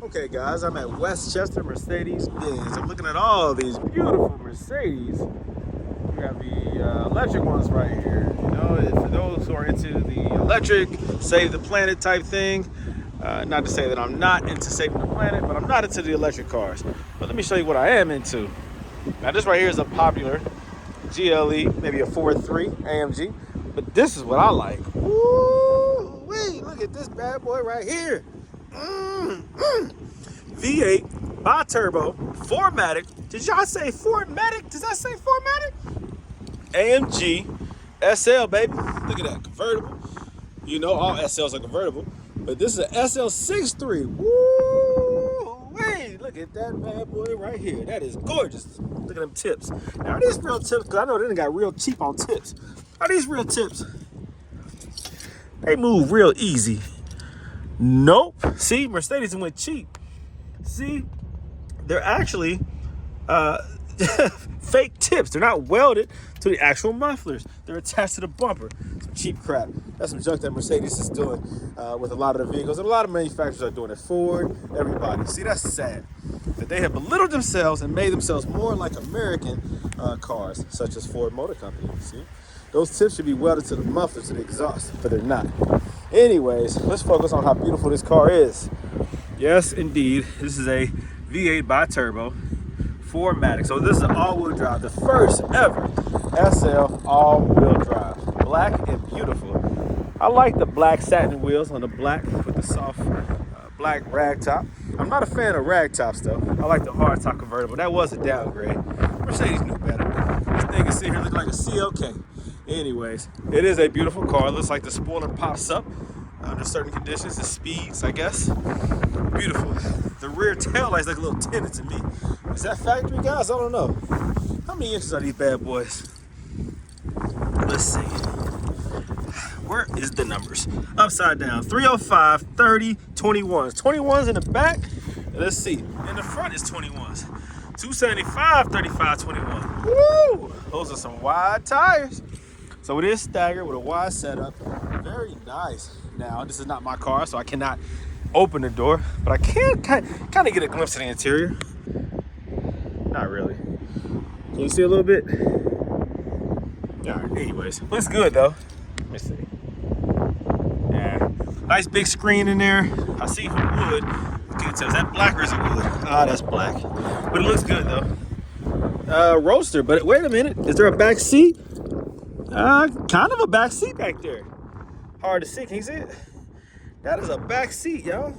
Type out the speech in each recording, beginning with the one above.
Okay guys, I'm at Westchester Mercedes-Benz. I'm looking at all these beautiful Mercedes. We got the electric ones right here. You know, for those who are into the electric, save the planet type thing. Not to say that I'm not into saving the planet, but I'm not into the electric cars. But let me show you what I am into. Now this right here is a popular GLE, maybe a 4.3 AMG. But this is what I like. Woo! Wait, look at this bad boy right here. V8 BiTurbo 4Matic. Did y'all say 4Matic? Does that say 4Matic? AMG SL, baby. Look at that convertible. You know all SLs are convertible, but this is an SL63. Woo! Wait, look at that bad boy right here. That is gorgeous. Look at them tips. Now are these real tips? Because I know they done got real cheap on tips. Are these real tips? They move real easy. Nope. See, Mercedes went cheap. See, they're actually fake tips. They're not welded to the actual mufflers. They're attached to the bumper. Some cheap crap. That's some junk that Mercedes is doing with a lot of the vehicles. And a lot of manufacturers are doing it. Ford, everybody. See, that's sad. That they have belittled themselves and made themselves more like American cars, such as Ford Motor Company. See? Those tips should be welded to the mufflers, to the exhaust, but they're not. Anyways, let's focus on how beautiful this car is. Yes, indeed. This is a V8 BiTurbo 4Matic. So this is an all-wheel drive, the first ever SL all-wheel drive. Black and beautiful. I like the black satin wheels on the black with the soft black rag top. I'm not a fan of rag tops though. I like the hard top convertible. That was a downgrade. Mercedes knew better. This thing is sitting here looking like a CLK. Anyways, it is a beautiful car. It looks like the spoiler pops up under certain conditions. The speeds, I guess. Beautiful. The rear tail lights like a little tinted to me. Is that factory, guys? I don't know. How many inches are these bad boys? Let's see. Where is the numbers? Upside down. 305, 30, 21s. 21s in the back. Let's see. In the front is 21s. 275, 35, 21. Woo! Those are some wide tires. So it is staggered with a wide setup. Very nice. Now, this is not my car, so I cannot open the door, but I can kind of get a glimpse of the interior. Not really. Can you see a little bit? All right, anyways. Looks good, though. Let me see. Yeah. Nice big screen in there. I see some wood. Can't tell. Is that black or is it wood? Ah, that's black. But it looks good, though. Roadster, but wait a minute. Is there a back seat? Kind of a back seat back there. Hard to see. Can you see it? That is a back seat, y'all.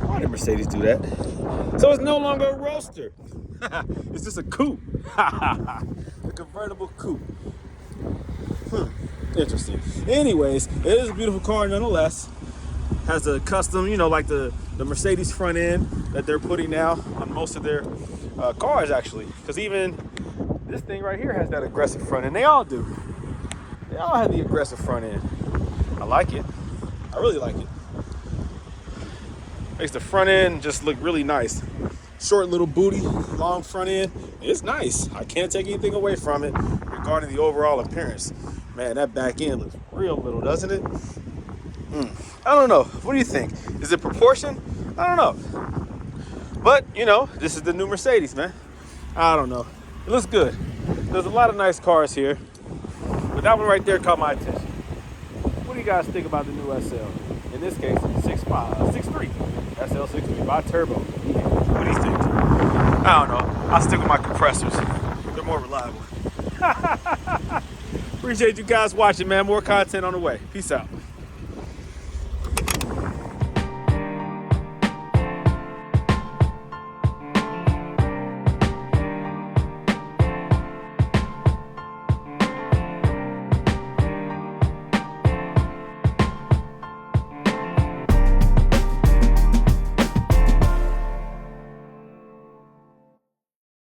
Why did Mercedes do that? So it's no longer a Roadster. It's just a coupe. A convertible coupe. Interesting. Anyways, it is a beautiful car nonetheless. Has a custom, you know, like the Mercedes front end that they're putting now on most of their cars, actually. Because even this thing right here has that aggressive front end. They all do. They all have the aggressive front end. I like it. I really like it. Makes the front end just look really nice. Short little booty, long front end. It's nice. I can't take anything away from it regarding the overall appearance. Man, that back end looks real little, doesn't it? I don't know. What do you think? Is it proportion? I don't know. But, you know, this is the new Mercedes, man. I don't know. It looks good. There's a lot of nice cars here. But that one right there caught my attention. What do you guys think about the new SL? In this case, 6'3", SL63 BiTurbo. What do you think? I don't know. I'll stick with my compressors. They're more reliable. Appreciate you guys watching, man. More content on the way. Peace out.